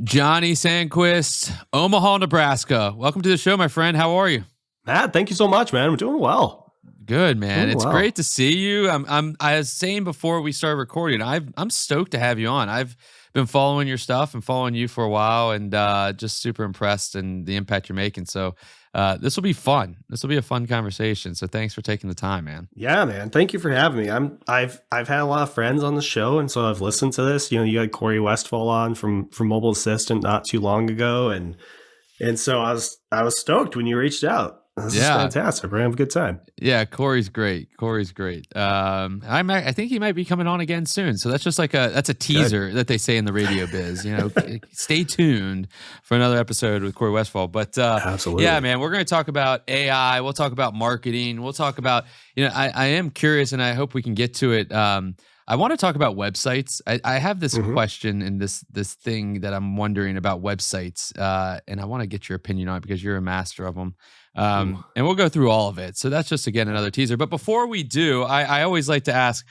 Johnny Sandquist, Omaha, Nebraska. Welcome to the show, my friend. How are you? Matt, thank you so much, man. I'm doing well. Good, man. It's great to see you. I was saying before we started recording, I'm stoked to have you on. I've been following your stuff and following you for a while, and just super impressed and the impact you're making. So this will be fun. This will be a fun conversation. So thanks for taking the time, man. Yeah, man. Thank you for having me. I've had a lot of friends on the show, and so I've listened to this. You know, you had Corey Westfall on from Mobile Assistant not too long ago, and so I was stoked when you reached out. This is fantastic. We're gonna have a good time. Yeah, Corey's great. I think he might be coming on again soon. So that's just like that's a teaser that they say in the radio biz. You know, stay tuned for another episode with Corey Westfall. But absolutely, yeah, man, we're going to talk about AI. We'll talk about marketing. We'll talk about I am curious, and I hope we can get to it. I want to talk about websites. I have this question and this thing that I'm wondering about websites, and I want to get your opinion on it because you're a master of them. And we'll go through all of it. So that's just, again, another teaser. But before we do, I always like to ask,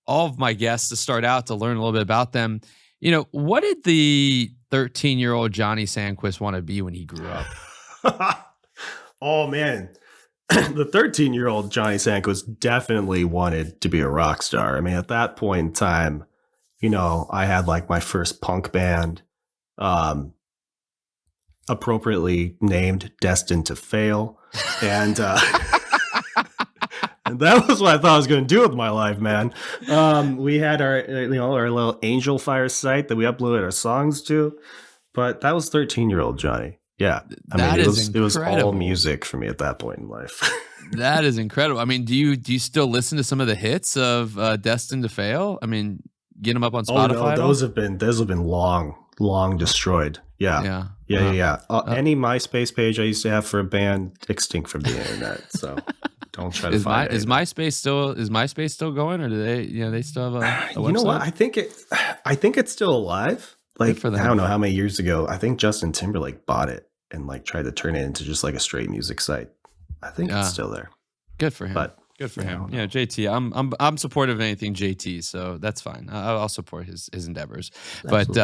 all of my guests to start out to learn a little bit about them. What did the 13-year-old Johnny Sandquist want to be when he grew up? Oh, man. The 13-year-old Johnny Sandquist definitely wanted to be a rock star. I mean, at that point in time, I had like my first punk band, appropriately named Destined to Fail. And and that was what I thought I was going to do with my life, man. We had our little Angel Fire site that we uploaded our songs to, but that was 13-year-old Johnny. Yeah. It was all music for me at that point in life. That is incredible. I mean, do you still listen to some of the hits of Destined to Fail? I mean, get them up on Spotify? Oh, no, those have been long destroyed. Yeah. Any MySpace page I used to have for a band, extinct from the internet. So don't try to find it. Is MySpace still going, or do they still have a website? You know what? I think it's still alive. Like, I don't know how many years ago. I think Justin Timberlake bought it and like tried to turn it into just like a straight music site. I think it's still there. Good for him. Good for him. Yeah, JT. I'm supportive of anything JT, so that's fine. I'll support his endeavors. Absolutely.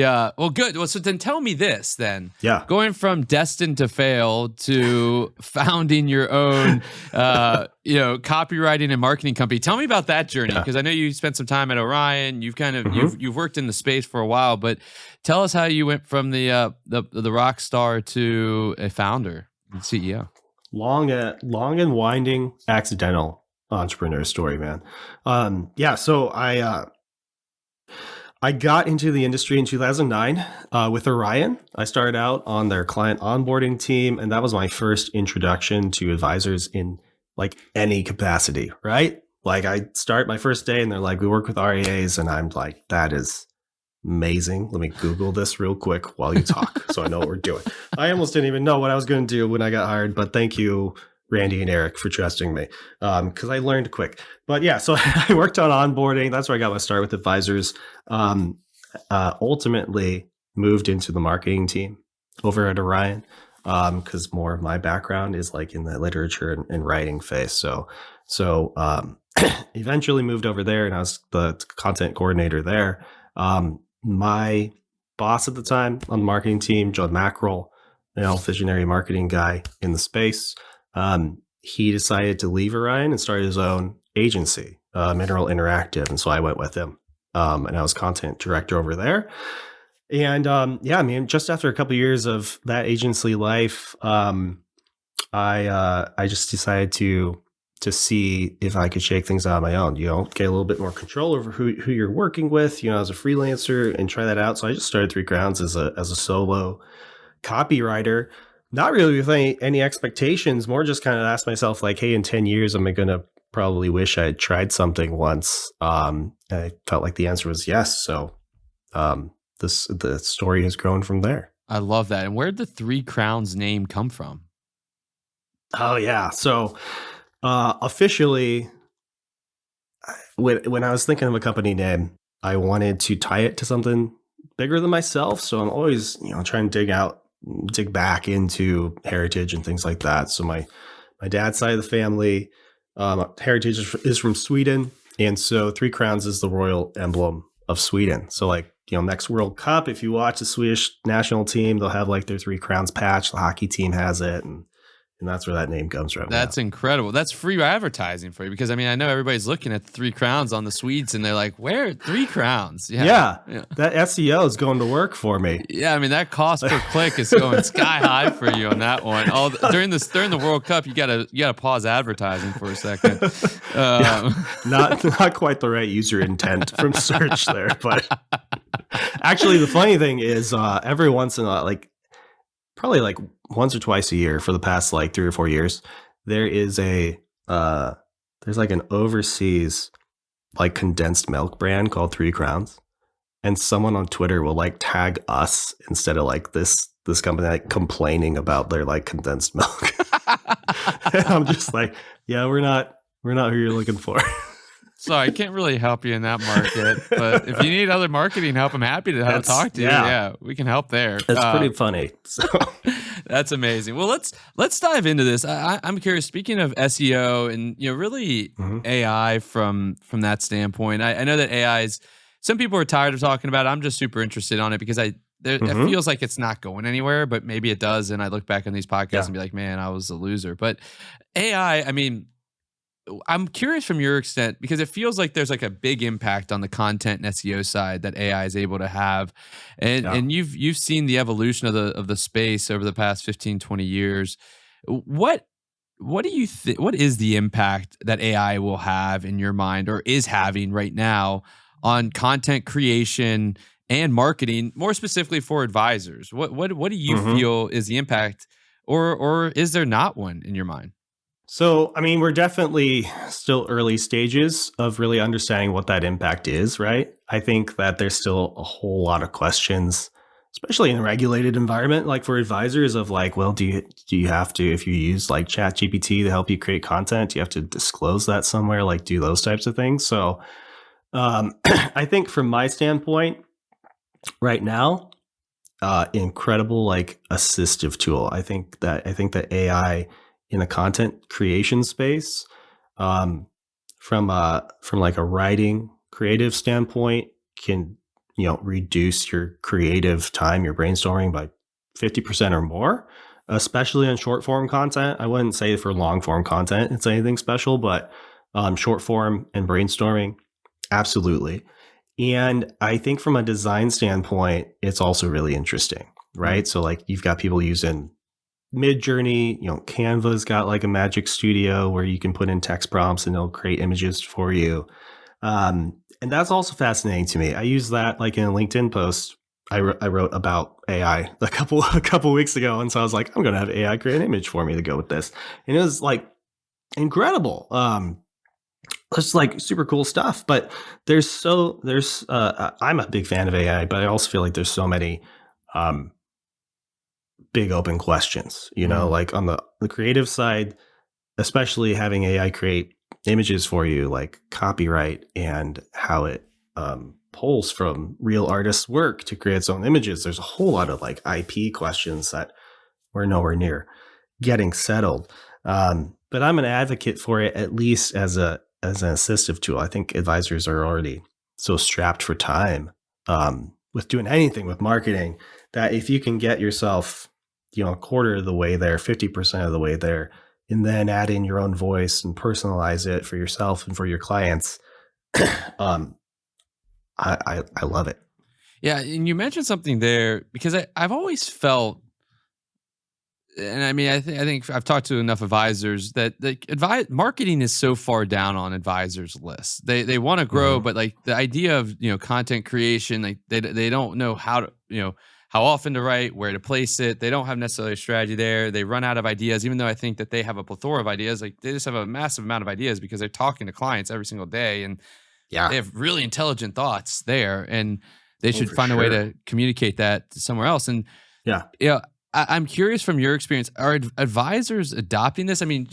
But well, good. Well, so then tell me this. Then, going from Destined to Fail to founding your own, copywriting and marketing company. Tell me about that journey, because I know you spent some time at Orion. You've kind of you've worked in the space for a while, but tell us how you went from the rock star to a founder and CEO. Long and winding, accidental entrepreneur story, man. So I got into the industry in 2009 with Orion. I started out on their client onboarding team, and that was my first introduction to advisors in like any capacity, right? Like, I start my first day and they're like, we work with REAs, and I'm like, that is amazing. Let me Google this real quick while you talk so I know what we're doing. I almost didn't even know what I was going to do when I got hired, but thank you, Randy and Eric, for trusting me, because I learned quick. But yeah, so I worked on onboarding. That's where I got my start with advisors. Ultimately moved into the marketing team over at Orion, because more of my background is like in the literature and writing phase. So eventually moved over there, and I was the content coordinator there. My boss at the time on the marketing team, John Mackerel, visionary marketing guy in the space, he decided to leave Orion and start his own agency, Mineral Interactive. And so I went with him, and I was content director over there. And just after a couple of years of that agency life, I just decided to see if I could shake things out on my own, get a little bit more control over who you're working with, as a freelancer, and try that out. So I just started 3 Crowns as a solo copywriter, not really with any expectations, more just kind of asked myself like, hey, in 10 years, am I going to probably wish I had tried something once? And I felt like the answer was yes. So the story has grown from there. I love that. And where did the 3 Crowns name come from? Oh, yeah. So officially, when I was thinking of a company name, I wanted to tie it to something bigger than myself. So I'm always, trying to dig back into heritage and things like that. So my dad's side of the family, heritage is from Sweden. And so 3 Crowns is the royal emblem of Sweden. So like next World Cup, if you watch the Swedish national team, they'll have like their 3 crowns patch. The hockey team has it, and that's where that name comes from. That's incredible. That's free advertising for you, because I mean, I know everybody's looking at the 3 crowns on the Swedes and they're like, where 3 crowns? Yeah. That SEO is going to work for me. Yeah, I mean, that cost per click is going sky high for you on that one. During the World Cup, you gotta pause advertising for a second. Not quite the right user intent from search there, but actually, the funny thing is, every once in a while, like probably like once or twice a year for the past like 3 or 4 years, there is there's like an overseas like condensed milk brand called 3 Crowns, and someone on Twitter will like tag us instead of like this company like complaining about their like condensed milk. And I'm just like, yeah, we're not who you're looking for. So I can't really help you in that market, but if you need other marketing help, I'm happy to talk to you. Yeah, we can help there. That's pretty funny. So. That's amazing. Well, let's dive into this. I'm curious. Speaking of SEO and really AI from that standpoint, I know that AI is. Some people are tired of talking about it. I'm just super interested on it because it feels like it's not going anywhere, but maybe it does. And I look back on these podcasts and be like, man, I was a loser. But AI, I mean, I'm curious from your extent, because it feels like there's like a big impact on the content and SEO side that AI is able to have. And you've seen the evolution of the space over the past 15, 20 years. What do you think, what is the impact that AI will have in your mind, or is having right now, on content creation and marketing, more specifically for advisors? What do you feel is the impact, or is there not one in your mind? So, I mean, we're definitely still early stages of really understanding what that impact is, right? I think that there's still a whole lot of questions, especially in a regulated environment, like for advisors of like, well, do you have to, if you use like ChatGPT to help you create content, do you have to disclose that somewhere, like do those types of things? So I think from my standpoint right now, incredible like assistive tool. I think that AI in the content creation space, from like a writing creative standpoint, can reduce your creative time, your brainstorming by 50% or more, especially on short form content. I wouldn't say for long form content it's anything special, but short form and brainstorming, absolutely. And I think from a design standpoint, it's also really interesting, right? So like you've got people using Mid-Journey, Canva's got like a magic studio where you can put in text prompts and it'll create images for you. And that's also fascinating to me. I use that like in a LinkedIn post I wrote about AI a couple weeks ago. And so I was like, I'm going to have AI create an image for me to go with this. And it was like incredible. It's like super cool stuff, but I'm a big fan of AI, but I also feel like there's so many, big open questions, like on the creative side, especially having AI create images for you, like copyright and how it pulls from real artists' work to create its own images. There's a whole lot of like IP questions that we're nowhere near getting settled. But I'm an advocate for it, at least as an assistive tool. I think advisors are already so strapped for time with doing anything with marketing, that if you can get yourself a quarter of the way there, 50% of the way there, and then add in your own voice and personalize it for yourself and for your clients, I love it. Yeah, and you mentioned something there, because I've always felt, and I mean, I think I've talked to enough advisors that marketing is so far down on advisors' lists. They want to grow, but like the idea of content creation, like they don't know how to how often to write, where to place it. They don't have necessarily a strategy there. They run out of ideas, even though I think that they have a plethora of ideas. Like they just have a massive amount of ideas because they're talking to clients every single day, and they have really intelligent thoughts there, and they should find a way to communicate that to somewhere else. And I'm curious from your experience, are advisors adopting this? I mean,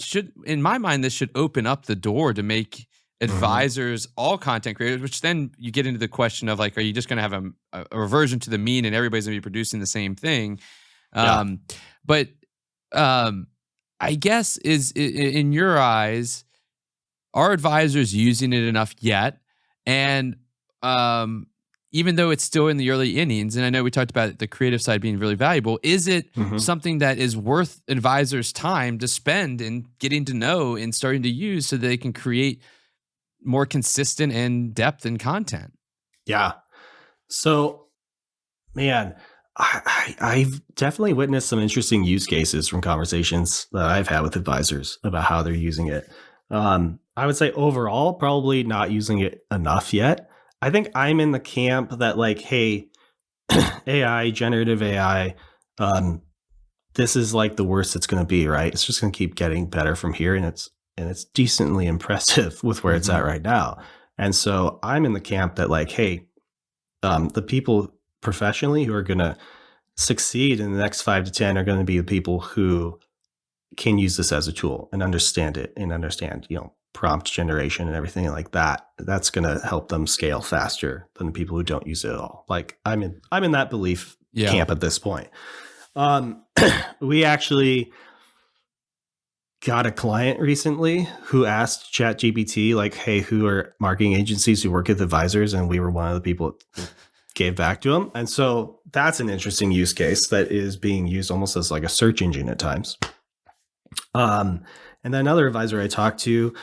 in my mind, this should open up the door to make advisors all content creators, which then you get into the question of like, are you just going to have a reversion to the mean and everybody's going to be producing the same thing? But I guess is in your eyes, are advisors using it enough yet? And even though it's still in the early innings, and I know we talked about the creative side being really valuable, is it something that is worth advisors' time to spend in getting to know and starting to use so they can create more consistent and depth in content? Yeah. So, man, I've definitely witnessed some interesting use cases from conversations that I've had with advisors about how they're using it. I would say overall, probably not using it enough yet. I think I'm in the camp that like, hey, AI, generative AI, this is like the worst it's going to be, right? It's just going to keep getting better from here, and it's decently impressive with where it's at right now. And so I'm in the camp that like, hey, the people professionally who are going to succeed in the next 5 to 10 are going to be the people who can use this as a tool and understand it and understand, prompt generation and everything like that. That's going to help them scale faster than the people who don't use it at all. Like I'm in that belief camp at this point. We actually got a client recently who asked ChatGPT, like, hey, who are marketing agencies who work with advisors? And we were one of the people that gave back to them. And so that's an interesting use case that is being used almost as like a search engine at times. And then another advisor I talked to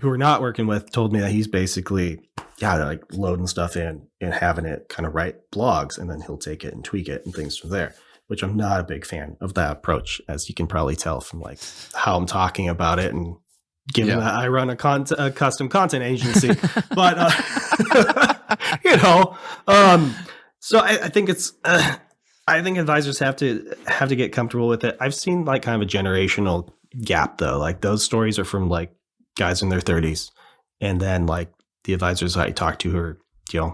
who we're not working with told me that he's basically, like loading stuff in and having it kind of write blogs, and then he'll take it and tweak it and things from there, which I'm not a big fan of that approach, as you can probably tell from like how I'm talking about it. And given that I run a custom content agency, but, so I think I think advisors have to get comfortable with it. I've seen like kind of a generational gap though. Like those stories are from like guys in their 30s. And then like the advisors I talk to who are,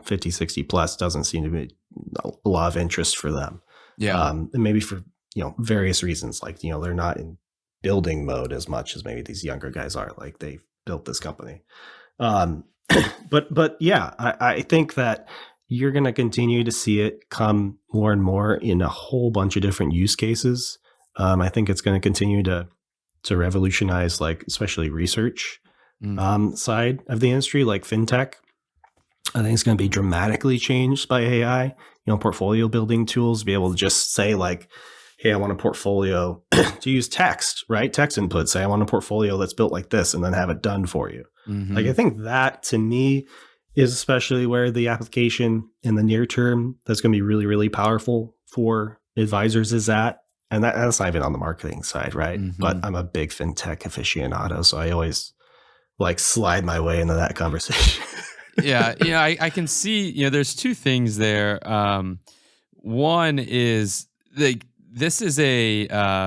50, 60 plus doesn't seem to be a lot of interest for them. Yeah. And maybe for, various reasons, like, they're not in building mode as much as maybe these younger guys are. Like they've built this company. But yeah, I think that you're going to continue to see it come more and more in a whole bunch of different use cases. I think it's going to continue to revolutionize, like, especially research side of the industry, like fintech. I think it's going to be dramatically changed by AI, portfolio building tools, be able to just say like, hey, I want a portfolio to use text, right? Text input, say I want a portfolio that's built like this, and then have it done for you. Like, I think that to me is especially where the application in the near term that's going to be really, really powerful for advisors is at. And that's not even on the marketing side, right? But I'm a big fintech aficionado, so I always like slide my way into that conversation. I can see, there's two things there. One is like, this is a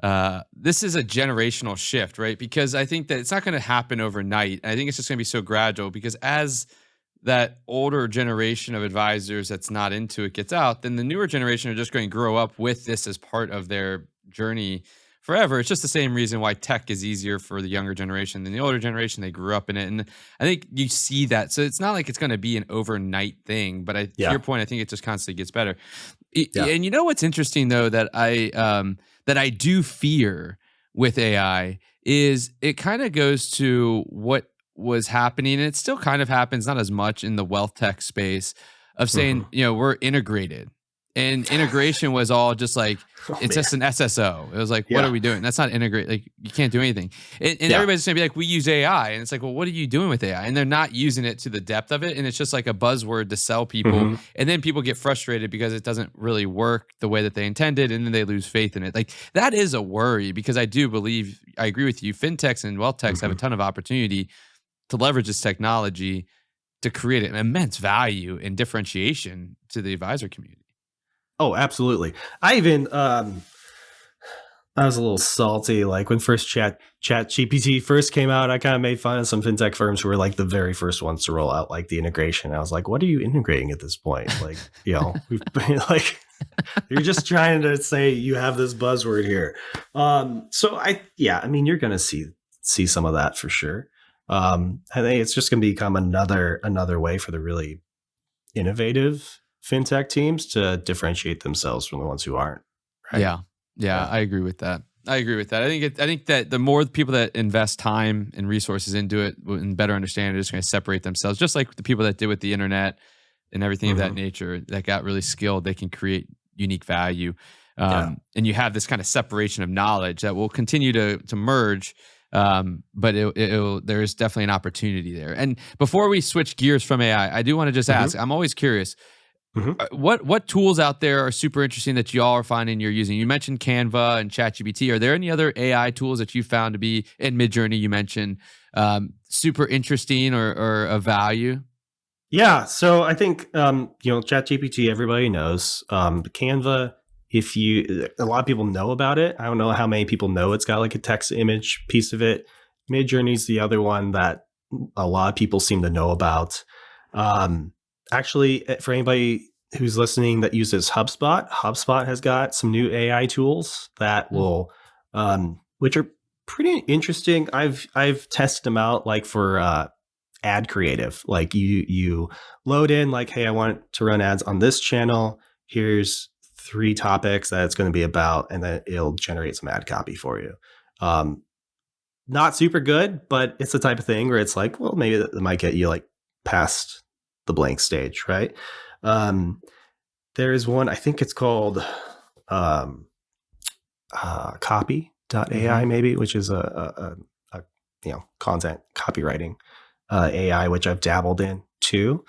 generational shift, right? Because I think that it's not going to happen overnight. I think it's just going to be so gradual, because as that older generation of advisors that's not into it gets out, then the newer generation are just going to grow up with this as part of their journey forever. It's just the same reason why tech is easier for the younger generation than the older generation. They grew up in it. And I think you see that. So it's not like it's going to be an overnight thing, but to your point, I think it just constantly gets better. And what's interesting though, that I do fear with AI is it kind of goes to what was happening, and it still kind of happens, not as much in the wealth tech space, of saying, we're integrated. And integration was all just like, it's just an SSO. It was like, what are we doing? That's not integrate. Like, you can't do anything. And everybody's going to be like, we use AI. And it's like, well, what are you doing with AI? And they're not using it to the depth of it. And it's just like a buzzword to sell people. And then people get frustrated because it doesn't really work the way that they intended. And then they lose faith in it. Like, that is a worry, because I do believe, I agree with you, fintechs and wealth techs have a ton of opportunity to leverage this technology to create an immense value and differentiation to the advisor community. Oh, absolutely. I even, I was a little salty. Like when Chat GPT first came out, I kind of made fun of some fintech firms who were like the very first ones to roll out like the integration. I was like, what are you integrating at this point? Like, we've been like, you're just trying to say you have this buzzword here. So you're going to see some of that for sure. I think it's just going to become another way for the really innovative fintech teams to differentiate themselves from the ones who aren't. Right? Yeah. I agree with that. I think that the more people that invest time and resources into it and better understand it, are just going to separate themselves, just like the people that did with the internet and everything of that nature that got really skilled, they can create unique value. Yeah. And you have this kind of separation of knowledge that will continue to merge. But there's definitely an opportunity there. And before we switch gears from AI, I do want to just ask, I'm always curious, Hmm. what tools out there are super interesting that y'all are finding you're using? You mentioned Canva and ChatGPT. Are there any other AI tools that you found to be in Midjourney? You mentioned super interesting or of value. Yeah. So I think, ChatGPT, everybody knows. Canva, a lot of people know about it. I don't know how many people know it's got like a text image piece of it. Midjourney's the other one that a lot of people seem to know about. Um, Actually, for anybody who's listening that uses HubSpot, HubSpot has got some new AI tools that which are pretty interesting. I've tested them out, like for ad creative. Like you load in like, hey, I want to run ads on this channel. Here's 3 topics that it's going to be about, and then it'll generate some ad copy for you. Not super good, but it's the type of thing where it's like, well, maybe that might get you like past the blank stage, right? There is one, I think it's called copy.ai, maybe, which is a content copywriting AI, which I've dabbled in too.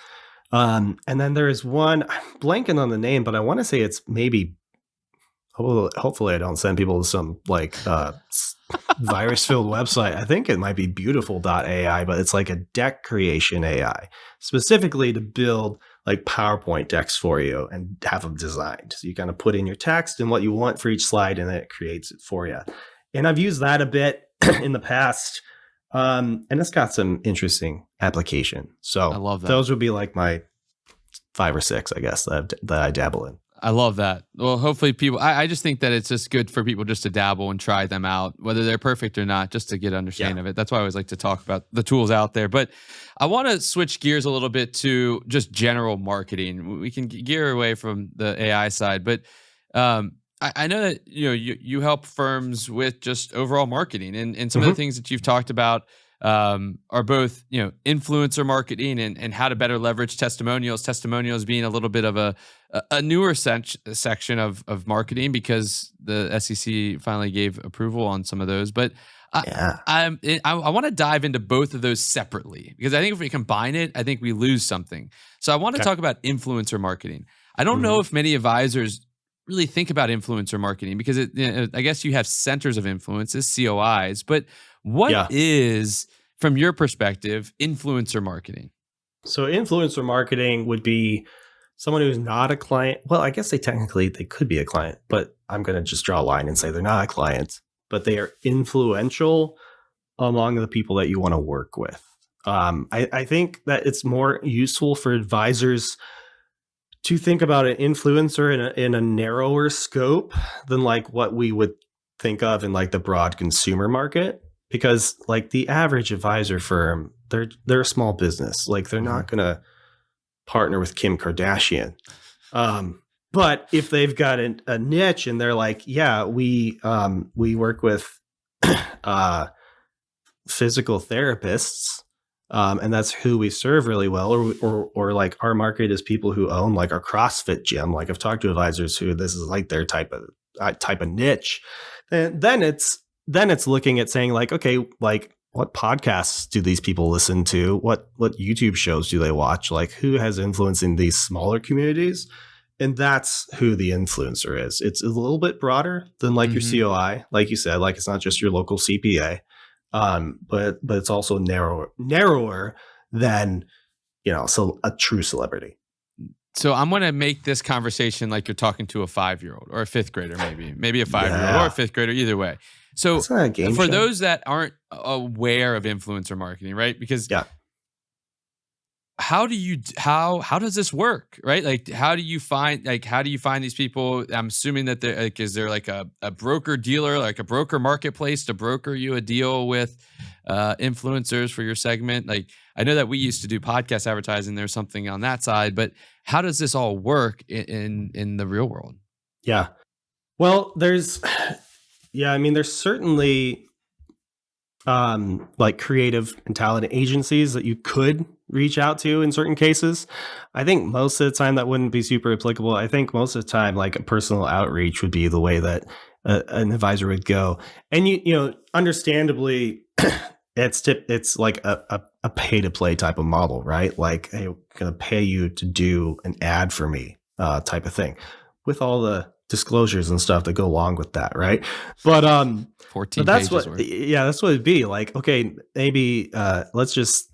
And then there is one, I'm blanking on the name, but I want to say it's maybe, hopefully I don't send people to some like virus filled website. I think it might be beautiful.ai, but it's like a deck creation AI specifically to build like PowerPoint decks for you and have them designed. So you kind of put in your text and what you want for each slide, and then it creates it for you. And I've used that a bit in the past. And it's got some interesting application. So I love that. Those would be like my 5 or 6, I guess, that I dabble in. I love that. Well, hopefully people, I just think that it's just good for people just to dabble and try them out, whether they're perfect or not, just to get an understanding of it. That's why I always like to talk about the tools out there. But I want to switch gears a little bit to just general marketing. We can gear away from the AI side, but I know that you help firms with just overall marketing, and some of the things that you've talked about are both influencer marketing and how to better leverage testimonials. Testimonials being a little bit of a newer section of marketing because the SEC finally gave approval on some of those. But I want to dive into both of those separately because I think if we combine it, I think we lose something. So I want to talk about influencer marketing. I don't know if many advisors really think about influencer marketing because I guess you have centers of influences, COIs, but what is, from your perspective, influencer marketing? So influencer marketing would be someone who's not a client. Well, I guess they could be a client, but I'm going to just draw a line and say they're not a client, but they are influential among the people that you want to work with. I think that it's more useful for advisors to think about an influencer in a narrower scope than like what we would think of in like the broad consumer market, because like the average advisor firm, they're a small business. Like they're not going to partner with Kim Kardashian. But if they've got a niche and they're like, yeah, we work with physical therapists, and that's who we serve really well, or like our market is people who own like a CrossFit gym. Like I've talked to advisors who this is like their type of niche, and then it's looking at saying like, okay, like what podcasts do these people listen to? What YouTube shows do they watch? Like who has influence in these smaller communities? And that's who the influencer is. It's a little bit broader than like your COI, like you said. Like it's not just your local CPA. But it's also narrower than, so a true celebrity. So I'm going to make this conversation like you're talking to a 5-year-old or a 5th grader, maybe a 5-year-old or a 5th grader, either way. So for those that aren't aware of influencer marketing, right? Because how does this work, right? Like, how do you find these people? I'm assuming that is there like a broker dealer, like a broker marketplace to broker you a deal with influencers for your segment? Like, I know that we used to do podcast advertising. There's something on that side, but how does this all work in the real world? Yeah. Well, there's certainly like creative and talent agencies that you could reach out to in certain cases. I think most of the time that wouldn't be super applicable. I think most of the time, like a personal outreach would be the way that an advisor would go. And understandably, it's like a pay to play type of model, right? Like, hey, I'm gonna pay you to do an ad for me, type of thing, with all the disclosures and stuff that go along with that, right? But 14 that's pages what, worth. yeah, that's what it'd be like. Okay, maybe let's just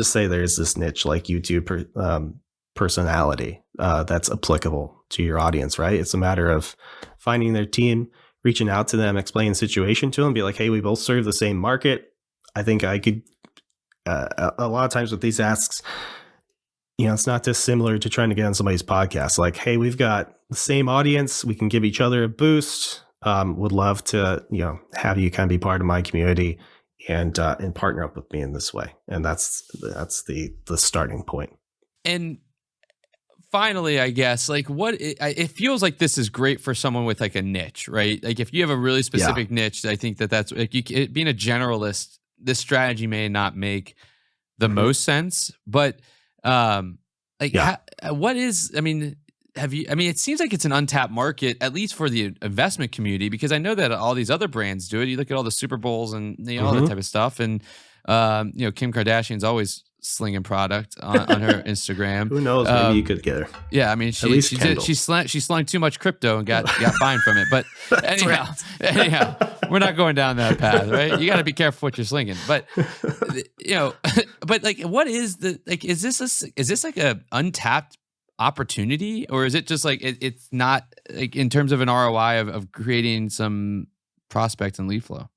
say there's this niche like YouTube personality that's applicable to your audience, right? It's a matter of finding their team, reaching out to them, explaining the situation to them, be like, hey, we both serve the same market. I think I could. A lot of times with these asks, it's not dissimilar to trying to get on somebody's podcast. Like, hey, we've got the same audience. We can give each other a boost. Would love to, have you kind of be part of my community and partner up with me in this way. And that's the starting point. And finally, I guess, like, it feels like this is great for someone with like a niche, right? Like, if you have a really specific niche, I think that's like being a generalist. This strategy may not make the most sense, but what is? I mean, it seems like it's an untapped market, at least for the investment community, because I know that all these other brands do it. You look at all the Super Bowls and all that type of stuff, and Kim Kardashian's always slinging product on her Instagram. Who knows? Maybe you could get her. Yeah, I mean, she slung too much crypto and got fined from it. But anyhow, we're not going down that path, right? You got to be careful what you're slinging. But but like, what is is this like a untapped opportunity, or is it just like it's not like in terms of an ROI of creating some prospects and lead flow?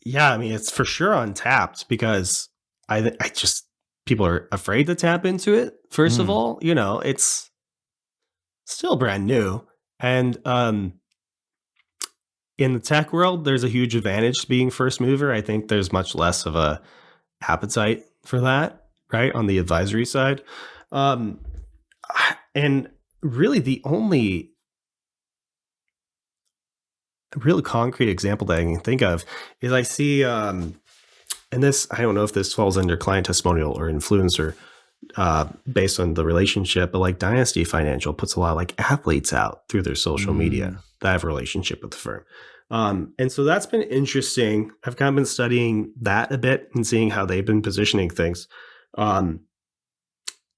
Yeah, I mean, it's for sure untapped because I just people are afraid to tap into it. First of all, it's still brand new, and in the tech world, there's a huge advantage to being first mover. I think there's much less of a appetite for that, right, on the advisory side. And really, the only real concrete example that I can think of is I see, and this, I don't know if this falls under client testimonial or influencer based on the relationship, but like Dynasty Financial puts a lot of like athletes out through their social media that have a relationship with the firm. And so that's been interesting. I've kind of been studying that a bit and seeing how they've been positioning things.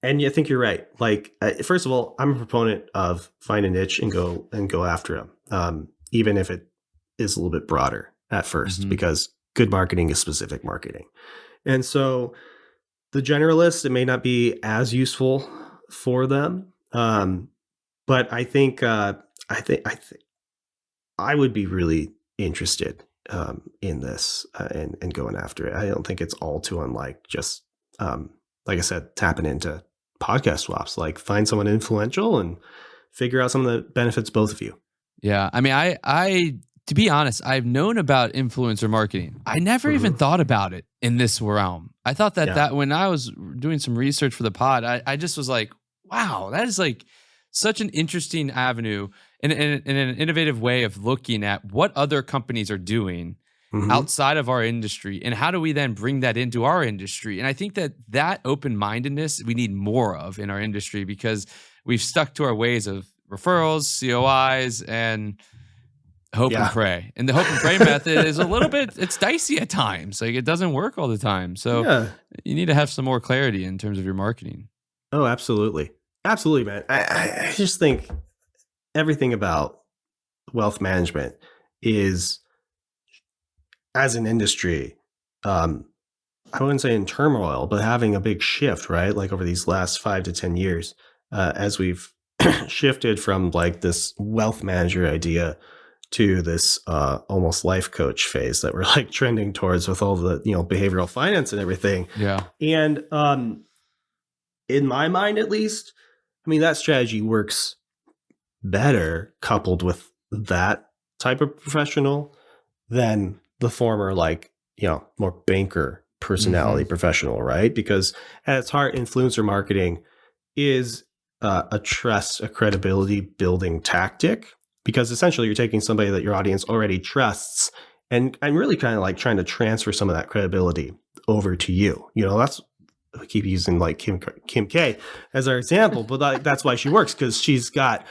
And I think you're right. Like, first of all, I'm a proponent of find a niche and go after them, even if it is a little bit broader at first, because good marketing is specific marketing. And so the generalists, it may not be as useful for them, but I think I would be really interested in this and going after it. I don't think it's all too unlike just like I said, tapping into podcast swaps. Like, find someone influential and figure out some of the benefits both of you. Yeah, I mean, I to be honest, I've known about influencer marketing. I never even thought about it in this realm. I thought that when I was doing some research for the pod, I just was like, wow, that is like such an interesting avenue and an innovative way of looking at what other companies are doing outside of our industry, and how do we then bring that into our industry. And I think that open-mindedness we need more of in our industry, because we've stuck to our ways of referrals, COIs, and hope and pray. And the hope and pray method is a little bit, it's dicey at times. Like, it doesn't work all the time. So you need to have some more clarity in terms of your marketing. Oh, absolutely. Absolutely, man. I just think everything about wealth management is, as an industry, I wouldn't say in turmoil, but having a big shift, right? Like, over these last 5 to 10 years, as we've shifted from like this wealth manager idea to this almost life coach phase that we're like trending towards with all the, behavioral finance and everything. Yeah. And in my mind, at least, I mean, that strategy works better coupled with that type of professional than the former, like, more banker personality professional, right? Because at its heart, influencer marketing is a trust, a credibility building tactic, because essentially you're taking somebody that your audience already trusts and I'm really kind of like trying to transfer some of that credibility over to you. That's we keep using like Kim K as our example, but that's why she works, because she's got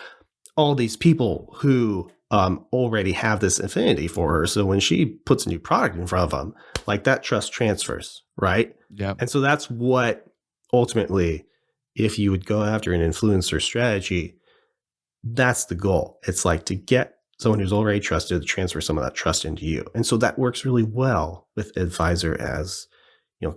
all these people who already have this affinity for her. So when she puts a new product in front of them, like that trust transfers, right? Yeah. And so that's what ultimately, if you would go after an influencer strategy, that's the goal. It's like to get someone who's already trusted to transfer some of that trust into you. And so that works really well with advisor as,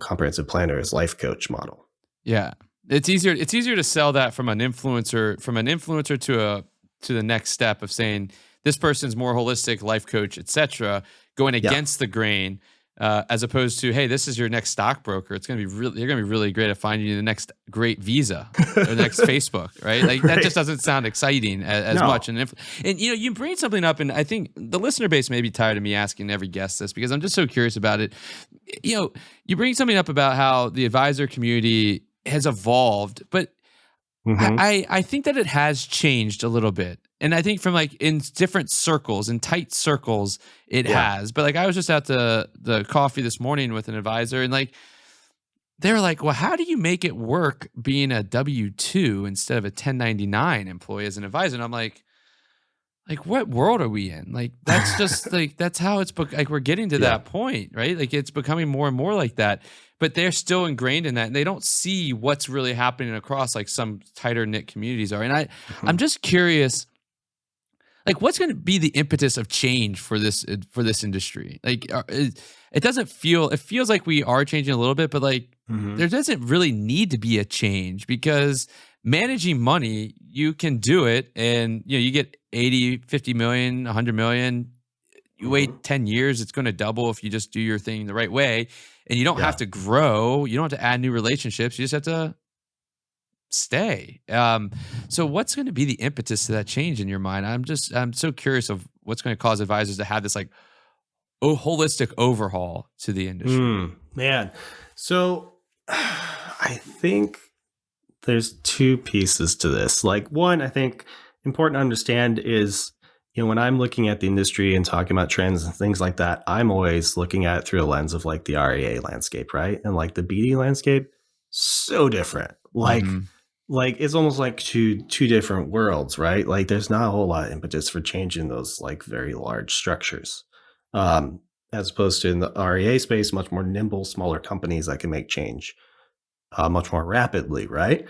comprehensive planner as life coach model. Yeah. It's easier to sell that from an influencer to the next step of saying this person's more holistic life coach, etc., going against the grain, as opposed to, hey, this is your next stockbroker. It's you're going to be really great at finding you the next great Visa or the next Facebook, right? Like that just doesn't sound exciting as much. And you bring something up, and I think the listener base may be tired of me asking every guest this because I'm just so curious about it. You bring something up about how the advisor community has evolved, but I think that it has changed a little bit. And I think from like in different circles, in tight circles, it has. But like I was just at the coffee this morning with an advisor, and like they were like, well, how do you make it work being a W-2 instead of a 1099 employee as an advisor? And I'm like, what world are we in? Like, that's just like, that's how it's like we're getting to that point, right? Like it's becoming more and more like that, but they're still ingrained in that, and they don't see what's really happening across like some tighter knit communities are. And I'm just curious, like what's going to be the impetus of change for this industry? Like it feels like we are changing a little bit, but like there doesn't really need to be a change, because managing money, you can do it, and you get 80, 50 million, 100 million. You wait 10 years, it's going to double if you just do your thing the right way, and you don't have to grow. You don't have to add new relationships. You just have to stay. So what's going to be the impetus to that change in your mind? I'm so curious of what's going to cause advisors to have this like holistic overhaul to the industry. Man. So I think there's two pieces to this. Like one, I think important to understand is, when I'm looking at the industry and talking about trends and things like that, I'm always looking at it through a lens of like the REA landscape, right? And like the BD landscape, so different. Like it's almost like two different worlds, right? Like there's not a whole lot of impetus for changing those like very large structures. As opposed to in the REA space, much more nimble, smaller companies that can make change much more rapidly, right?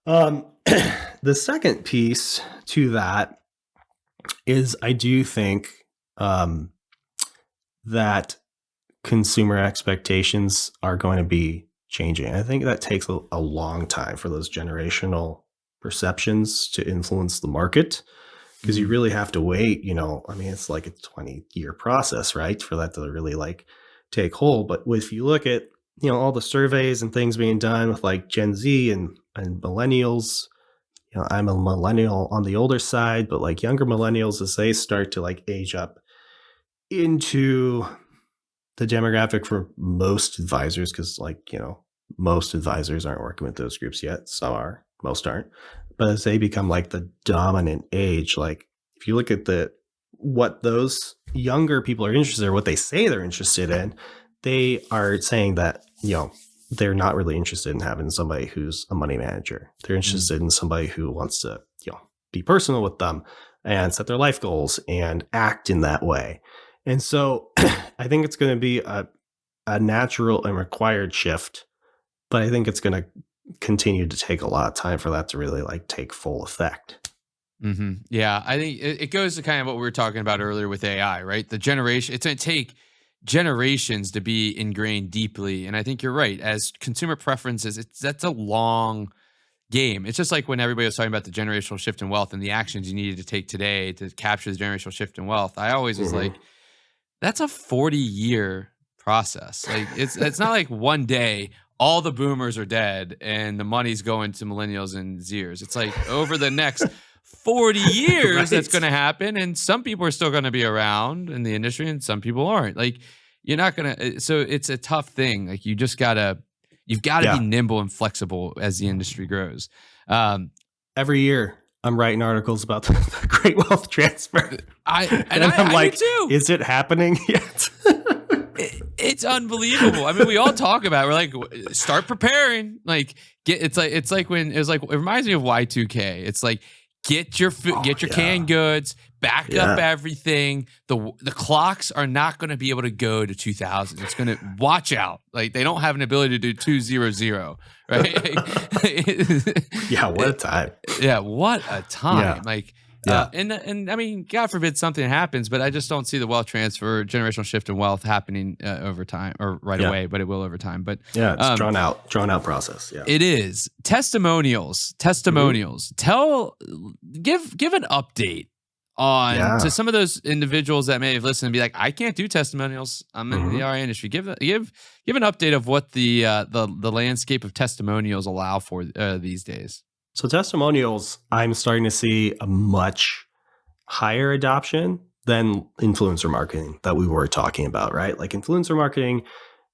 The second piece to that is I do think that consumer expectations are going to be changing. I think that takes a long time for those generational perceptions to influence the market, because you really have to wait, it's like a 20-year process, right? For that to really like take hold. But if you look at, all the surveys and things being done with like Gen Z and millennials, I'm a millennial on the older side, but like younger millennials, as they start to like age up into the demographic for most advisors, because like, most advisors aren't working with those groups yet. Some are, most aren't. But as they become like the dominant age, like if you look at what those younger people are interested in, or what they say they're interested in, they are saying that, they're not really interested in having somebody who's a money manager. They're interested in somebody who wants to, be personal with them and set their life goals and act in that way. And so I think it's going to be a natural and required shift, but I think it's going to continue to take a lot of time for that to really like take full effect. Yeah, I think it goes to kind of what we were talking about earlier with AI, right? The generation, it's going to take generations to be ingrained deeply. And I think you're right. As consumer preferences, that's a long game. It's just like when everybody was talking about the generational shift in wealth and the actions you needed to take today to capture the generational shift in wealth. I always was like, that's a 40-year process. Like it's not like one day all the boomers are dead and the money's going to millennials and Zers. It's like over the next 40 years that's going to happen, and some people are still going to be around in the industry and some people aren't. Like you're not going to, so it's a tough thing. Like you've got to be nimble and flexible as the industry grows. Every year I'm writing articles about the great wealth transfer. I'm like, too. Is it happening yet? It's unbelievable. I mean, we all talk about it. We're like, start preparing. Like, it's like when it was like, it reminds me of Y2K. It's like, get your canned goods, back up everything. The clocks are not going to be able to go to 2000. It's going to watch out. Like, they don't have an ability to do 200, right? Yeah, what a time. Yeah, what a time. Yeah. Like, Yeah. And I mean, God forbid something happens, but I just don't see the wealth transfer, generational shift in wealth happening over time or right away, but it will over time. But yeah, it's drawn out process. Yeah, it is. Testimonials. Give an update on to some of those individuals that may have listened and be like, I can't do testimonials. I'm in the RA industry. Give an update of what the landscape of testimonials allow for these days. So testimonials, I'm starting to see a much higher adoption than influencer marketing that we were talking about, right? Like influencer marketing,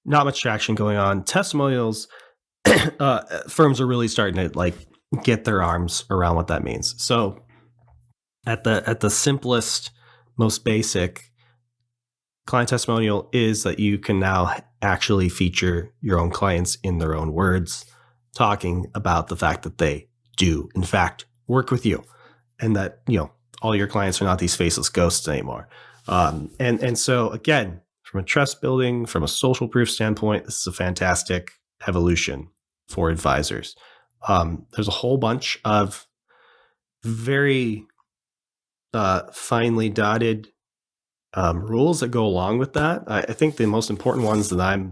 not much traction going on. Testimonials, firms are really starting to like get their arms around what that means. So at the simplest, most basic, client testimonial is that you can now actually feature your own clients in their own words, talking about the fact that they do, in fact, work with you, and that all your clients are not these faceless ghosts anymore. And so again, from a trust building, from a social proof standpoint, this is a fantastic evolution for advisors. There's a whole bunch of very finely dotted rules that go along with that. I think the most important ones that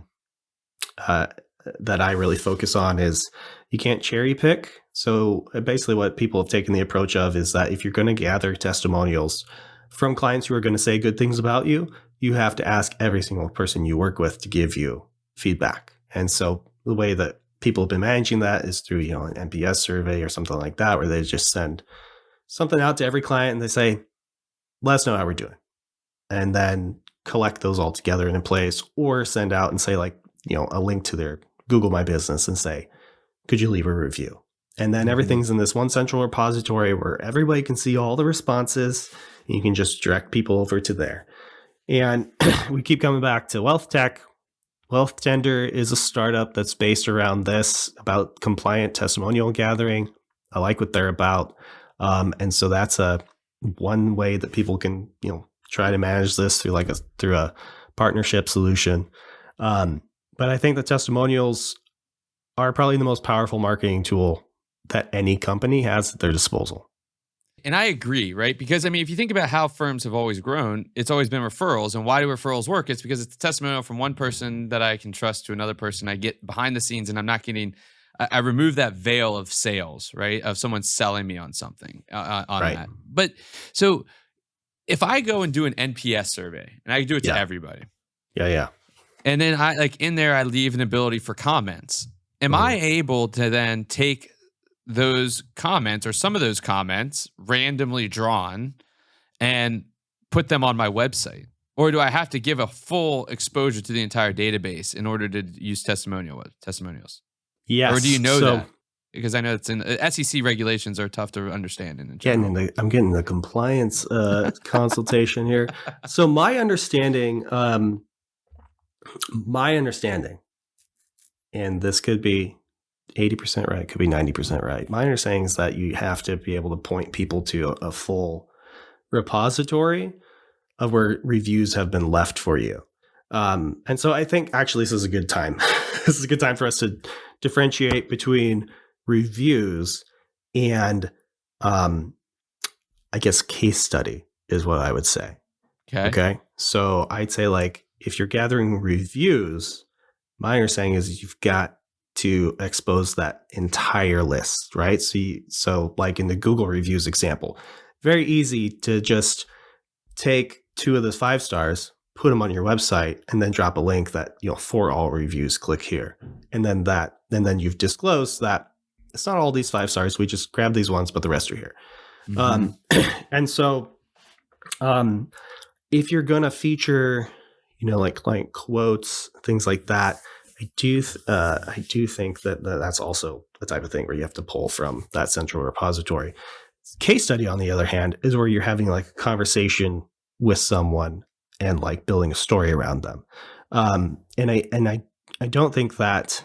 I really focus on is you can't cherry pick. So basically what people have taken the approach of is that if you're going to gather testimonials from clients who are going to say good things about you, you have to ask every single person you work with to give you feedback. And so the way that people have been managing that is through, an NPS survey or something like that, where they just send something out to every client and they say, let us know how we're doing. And then collect those all together in a place, or send out and say a link to their Google My Business and say, could you leave a review? And then everything's in this one central repository where everybody can see all the responses. And you can just direct people over to there. And we keep coming back to wealth tech. Wealth Tender is a startup that's based around this, about compliant testimonial gathering. I like what they're about. And so that's one way that people can, try to manage this through a partnership solution. But I think the testimonials are probably the most powerful marketing tool that any company has at their disposal. And I agree, right? Because, I mean, if you think about how firms have always grown, it's always been referrals. And why do referrals work? It's because it's a testimonial from one person that I can trust to another person. I get behind the scenes and I'm not getting, I remove that veil of sales, right? Of someone selling me on something that. But so if I go and do an NPS survey, and I do it to everybody. Yeah. And then in there, I leave an ability for comments. Am I able to then take those comments, or some of those comments randomly drawn, and put them on my website? Or do I have to give a full exposure to the entire database in order to use testimonials? Yes. Or do you know that? Because I know it's in SEC regulations are tough to understand. I'm getting the compliance consultation here. So my understanding, and this could be 80% right, could be 90% right. My understanding is that you have to be able to point people to a full repository of where reviews have been left for you. And so I think actually this is a good time. This is a good time for us to differentiate between reviews and, I guess, case study is what I would say. Okay. So I'd say if you're gathering reviews, my understanding is you've got to expose that entire list, right? So like in the Google reviews example, very easy to just take 2 of the 5 stars, put them on your website, and then drop a link that, for all reviews, click here. And then you've disclosed that it's not all these 5 stars. We just grab these ones, but the rest are here. And so if you're going to feature, client quotes, things like that, I do think that that's also the type of thing where you have to pull from that central repository. Case study, on the other hand, is where you're having a conversation with someone and building a story around them. And I don't think that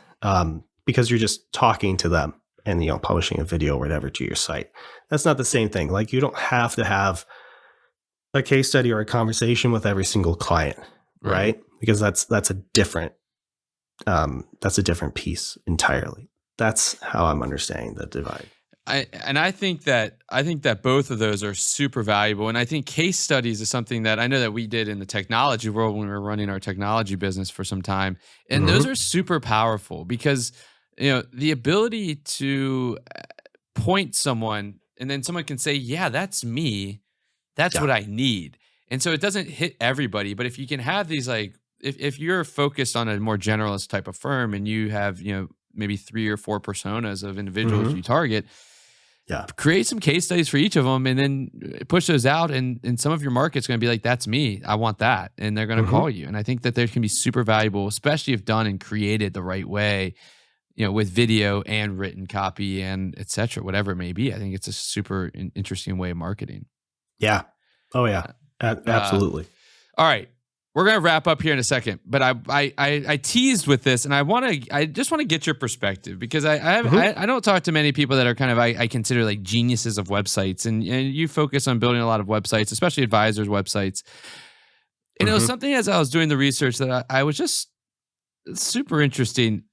because you're just talking to them and publishing a video or whatever to your site, that's not the same thing. Like you don't have to have a case study or a conversation with every single client, right? Because that's a different piece entirely. That's how I'm understanding the divide. I think that both of those are super valuable. And I think case studies is something that I know that we did in the technology world when we were running our technology business for some time. And those are super powerful because the ability to point someone and then someone can say, yeah, that's me. That's what I need. And so it doesn't hit everybody, but if you can have these if you're focused on a more generalist type of firm and you have, maybe 3 or 4 personas of individuals you target, create some case studies for each of them and then push those out. And some of your market's going to be like, that's me. I want that. And they're going to call you. And I think that they can be super valuable, especially if done and created the right way, with video and written copy and et cetera, whatever it may be. I think it's a super interesting way of marketing. Yeah. Oh yeah. Absolutely. All right. We're going to wrap up here in a second, but I teased with this and I just want to get your perspective because I don't talk to many people that are kind of, I consider like geniuses of websites and you focus on building a lot of websites, especially advisors websites. And it was something as I was doing the research that I was just super interesting.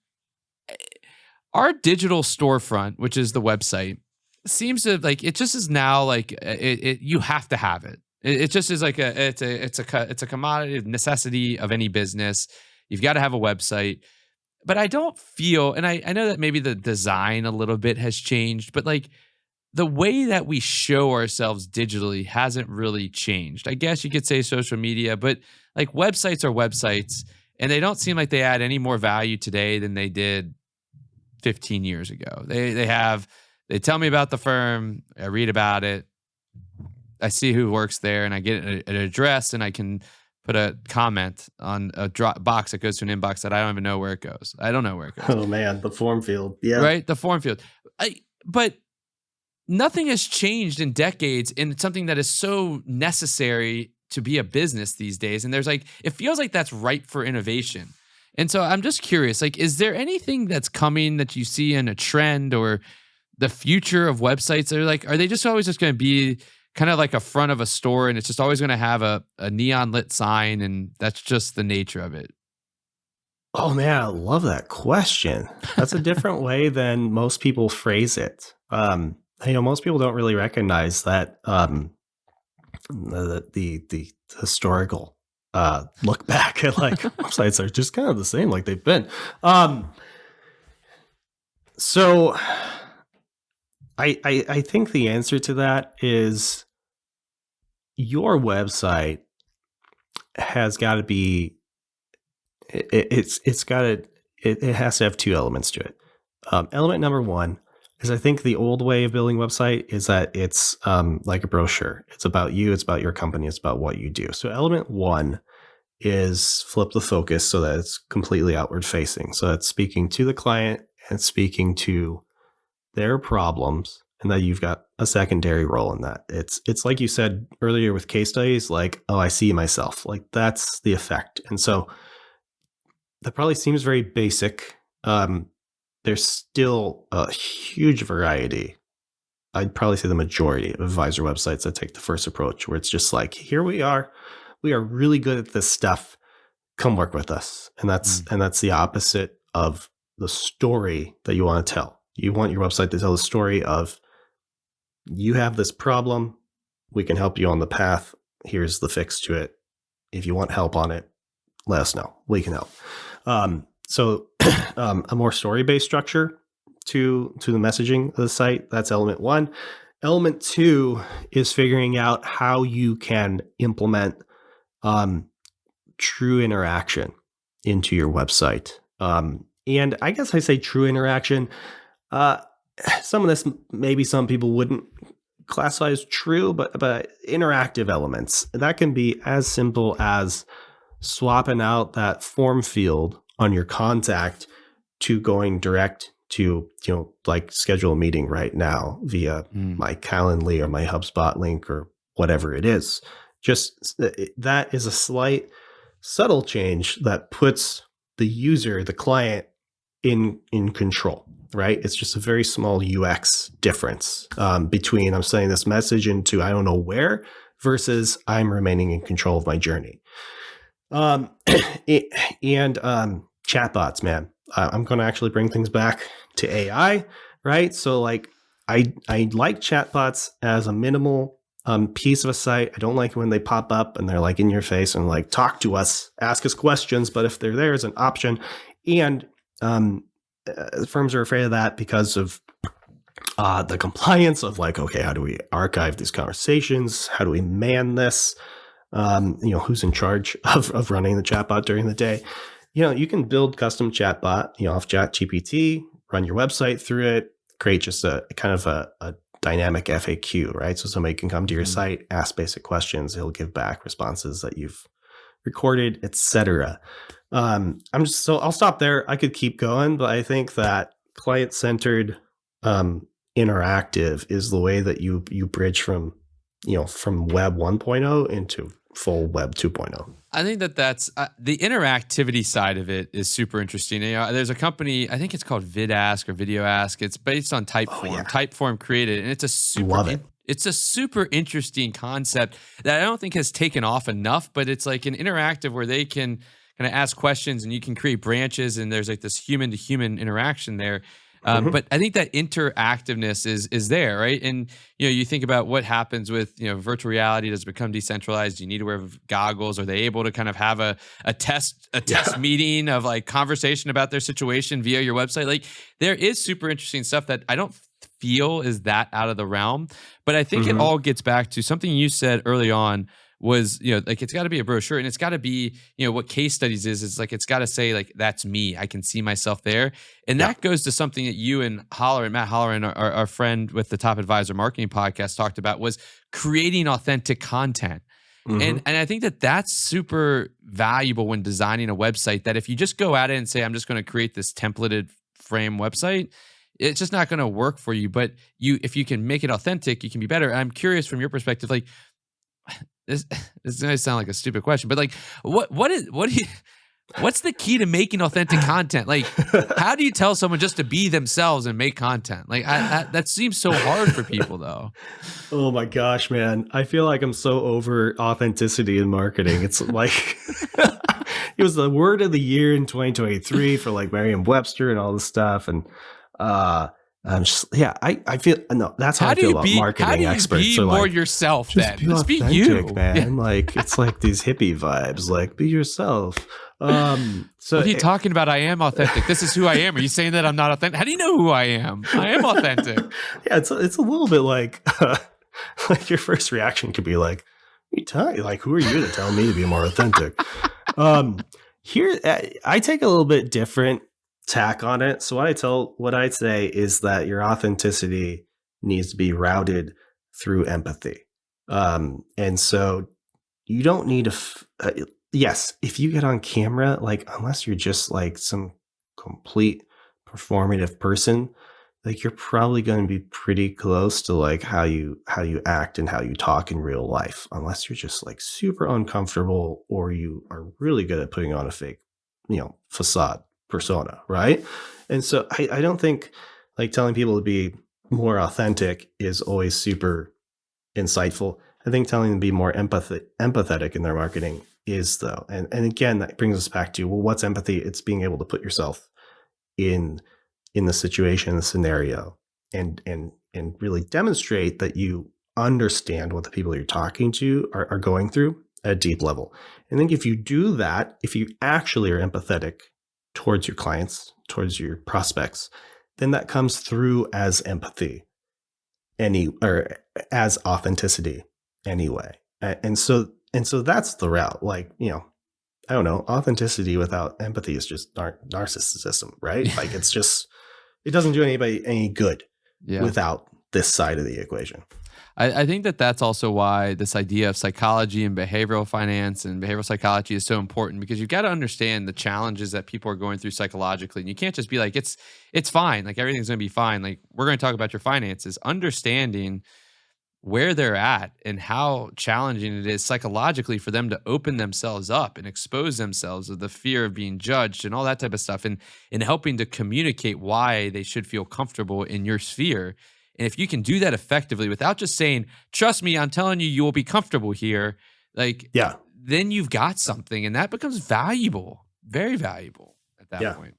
Our digital storefront, which is the website, seems to it just is now you have to have it. It just is it's a commodity of necessity of any business. You've got to have a website, but I don't feel, and I know that maybe the design a little bit has changed, but the way that we show ourselves digitally hasn't really changed. I guess you could say social media, but websites are websites and they don't seem like they add any more value today than they did 15 years ago. They tell me about the firm. I read about it. I see who works there and I get an address and I can put a comment on a drop box that goes to an inbox that I don't even know where it goes. I don't know where it goes. Oh man, the form field. Yeah. Right? The form field. But nothing has changed in decades in something that is so necessary to be a business these days. And there's it feels like that's ripe for innovation. And so I'm just curious, is there anything that's coming that you see in a trend or the future of websites? Are they just always just going to be kind of like a front of a store and it's just always going to have a neon lit sign and that's just the nature of it? Oh man, I love that question. That's a different way than most people phrase it. Most people don't really recognize that the historical look back at websites are just kind of the same like they've been. So I think the answer to that is your website has got to be it has to have 2 elements to it. Element number 1 is I think the old way of building a website is that it's like a brochure. It's about you, it's about your company, it's about what you do. So element 1 is flip the focus so that it's completely outward facing. So it's speaking to the client and speaking to their problems, and that you've got a secondary role in that. It's like you said earlier with case studies, oh, I see myself. That's the effect. And so that probably seems very basic. There's still a huge variety. I'd probably say the majority of advisor websites that take the first approach, where it's just here we are really good at this stuff. Come work with us. And that's the opposite of the story that you want to tell. You want your website to tell the story of, you have this problem, we can help you on the path, here's the fix to it. If you want help on it, let us know, we can help. So a more story-based structure to the messaging of the site, that's element 1. Element 2 is figuring out how you can implement true interaction into your website. And I guess I say true interaction. Some of this, maybe some people wouldn't classify as true, but interactive elements. That can be as simple as swapping out that form field on your contact to going direct to, schedule a meeting right now via my Calendly or my HubSpot link or whatever it is. Just that is a slight subtle change that puts the user, the client, in control, right? It's just a very small UX difference between I'm sending this message into I don't know where versus I'm remaining in control of my journey. Um, and chatbots, man, I'm going to actually bring things back to AI, right? So like I like chatbots as a minimal piece of a site. I don't like when they pop up and they're like in your face and like talk to us, ask us questions. But if they're there as an option, and firms are afraid of that because of the compliance of like, okay, how do we archive these conversations? How do we man this? Who's in charge of running the chatbot during the day? You can build custom chatbot, off ChatGPT, run your website through it, create just a kind of a dynamic FAQ, right? So somebody can come to your site, ask basic questions, he'll give back responses that you've recorded, etc. I'll stop there. I could keep going, but I think that client-centered interactive is the way that you bridge from Web 1.0 into full Web 2.0. I think that's the interactivity side of it is super interesting. There's a company, I think it's called VidAsk or VideoAsk. It's based on Typeform. Oh, yeah. Typeform created it, and it's a super interesting concept that I don't think has taken off enough, but it's like an interactive where they can kind of ask questions and you can create branches and there's like this human to human interaction there. But I think that interactiveness is there, right? And you think about what happens with virtual reality. Does it become decentralized? Do you need to wear goggles? Are they able to kind of have a test meeting of like conversation about their situation via your website? Like there is super interesting stuff that I don't feel is that out of the realm. But I think it all gets back to something you said early on. Was like it's got to be a brochure and it's got to be what case studies is like it's got to say like that's me, I can see myself there, and that goes to something that you and Matt Holleran, our friend with the Top Advisor Marketing Podcast, talked about, was creating authentic content. And I think that's super valuable when designing a website, that if you just go at it and say I'm just going to create this templated frame website, it's just not going to work for you. But if you can make it authentic, you can be better. And I'm curious from your perspective, like this may sound like a stupid question, but like, what's the key to making authentic content? Like, how do you tell someone just to be themselves and make content? Like, that seems so hard for people, though. Oh my gosh, man! I feel like I'm so over authenticity in marketing. It's like it was the word of the year in 2023 for like Merriam-Webster and all this stuff, and I feel that's how I feel about marketing experts. Be more yourself, just then. be Just authentic, be you, man. Yeah. Like it's like these hippie vibes. Like be yourself. So what are you talking about? I am authentic. This is who I am. Are you saying that I'm not authentic? How do you know who I am? I am authentic. Yeah, it's a little bit like like your first reaction could be like, who are you to tell me to be more authentic? Here I take a little bit different tack on it. So what I'd say is that your authenticity needs to be routed through empathy. And so you don't need to, yes, if you get on camera, like, unless you're just like some complete performative person, like you're probably going to be pretty close to like how you act and how you talk in real life, unless you're just like super uncomfortable or you are really good at putting on a fake, facade persona, right? And so I don't think like telling people to be more authentic is always super insightful. I think telling them to be more empathetic in their marketing is, though. And again, that brings us back to, well, what's empathy? It's being able to put yourself in the situation, the scenario, and really demonstrate that you understand what the people you're talking to are going through at a deep level. I think if you do that, if you actually are empathetic towards your clients, towards your prospects, then that comes through as empathy or as authenticity anyway. And so that's the route. Like, I don't know, authenticity without empathy is just narcissism, right? Like it doesn't do anybody any good without this side of the equation. I think that's also why this idea of psychology and behavioral finance and behavioral psychology is so important, because you've got to understand the challenges that people are going through psychologically. And you can't just be like, it's fine. Like everything's going to be fine. Like we're going to talk about your finances. Understanding where they're at and how challenging it is psychologically for them to open themselves up and expose themselves of the fear of being judged and all that type of stuff, and helping to communicate why they should feel comfortable in your sphere. And if you can do that effectively without just saying, trust me, I'm telling you, you will be comfortable here, like, Yeah. then you've got something, and that becomes valuable, very valuable at that point.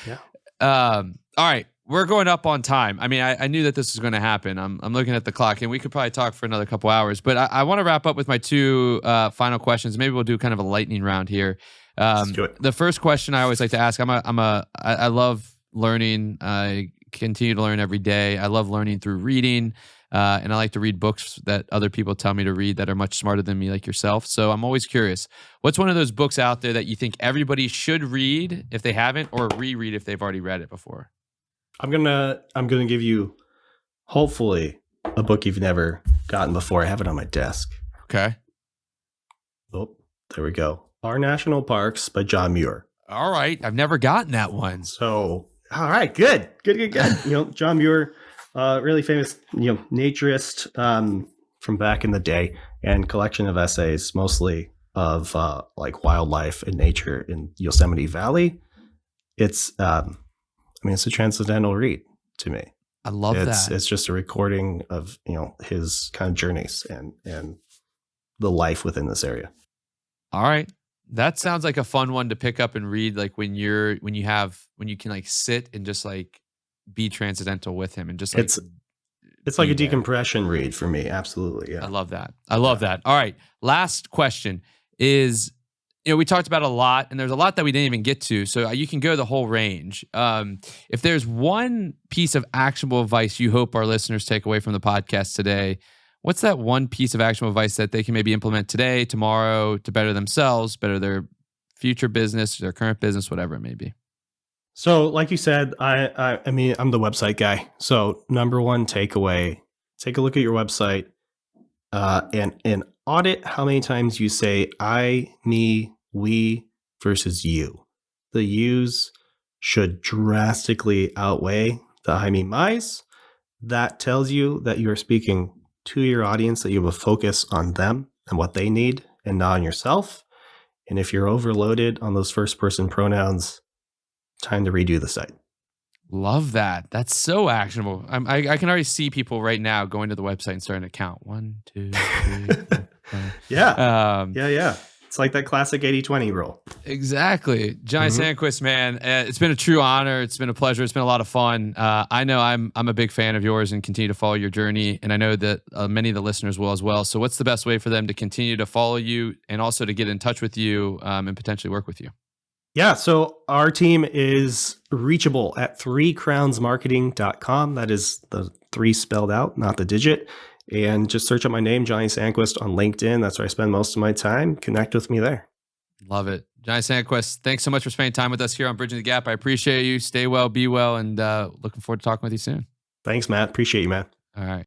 Yeah. All right. We're going up on time. I mean, I knew that this was going to happen. I'm looking at the clock, and we could probably talk for another couple hours, but I want to wrap up with my two final questions. Maybe we'll do kind of a lightning round here. Let's do it. The first question I always like to ask, I love learning. I continue to learn every day. I love learning through reading, and I like to read books that other people tell me to read that are much smarter than me, like yourself. So I'm always curious, what's one of those books out there that you think everybody should read if they haven't, or reread if they've already read it before? I'm gonna give you, hopefully, a book you've never gotten before. I have it on my desk. Okay. Oh, there we go. Our National Parks by John Muir. All right. I've never gotten that one. So, all right, good. John Muir, really famous, naturist from back in the day, and collection of essays, mostly of like wildlife and nature in Yosemite Valley. It's it's a transcendental read to me. I love that. It's just a recording of, his kind of journeys and the life within this area. All right. That sounds like a fun one to pick up and read, like when you can like sit and just like be transcendental with him and just like it's like a decompression read for me. Absolutely. Yeah. I love that. I love that. All right. Last question is, we talked about a lot, and there's a lot that we didn't even get to. So you can go the whole range. If there's one piece of actionable advice you hope our listeners take away from the podcast today, what's that one piece of actionable advice that they can maybe implement today, tomorrow, to better themselves, better their future business, their current business, whatever it may be? So, like you said, I mean, I'm the website guy. So, number one takeaway: take a look at your website, and audit how many times you say I, me, we versus you. The yous should drastically outweigh the I, me, my's. That tells you that you are speaking to your audience, that you have a focus on them and what they need and not on yourself. And if you're overloaded on those first person pronouns, time to redo the site. Love that. That's so actionable. I can already see people right now going to the website and starting to count. 1, 2, 3, 4, 5. Yeah. It's like that classic 80-20 rule. Exactly. Johnny Sandquist, man, it's been a true honor. It's been a pleasure. It's been a lot of fun. I know I'm a big fan of yours and continue to follow your journey. And I know that many of the listeners will as well. So what's the best way for them to continue to follow you and also to get in touch with you and potentially work with you? Yeah, so our team is reachable at 3crownsmarketing.com. That is the 3 spelled out, not the digit. And just search up my name, Johnny Sandquist, on LinkedIn. That's where I spend most of my time. Connect with me there. Love it. Johnny Sandquist, thanks so much for spending time with us here on Bridging the Gap. I appreciate you. Stay well, be well, and looking forward to talking with you soon. Thanks, Matt. Appreciate you, man. All right.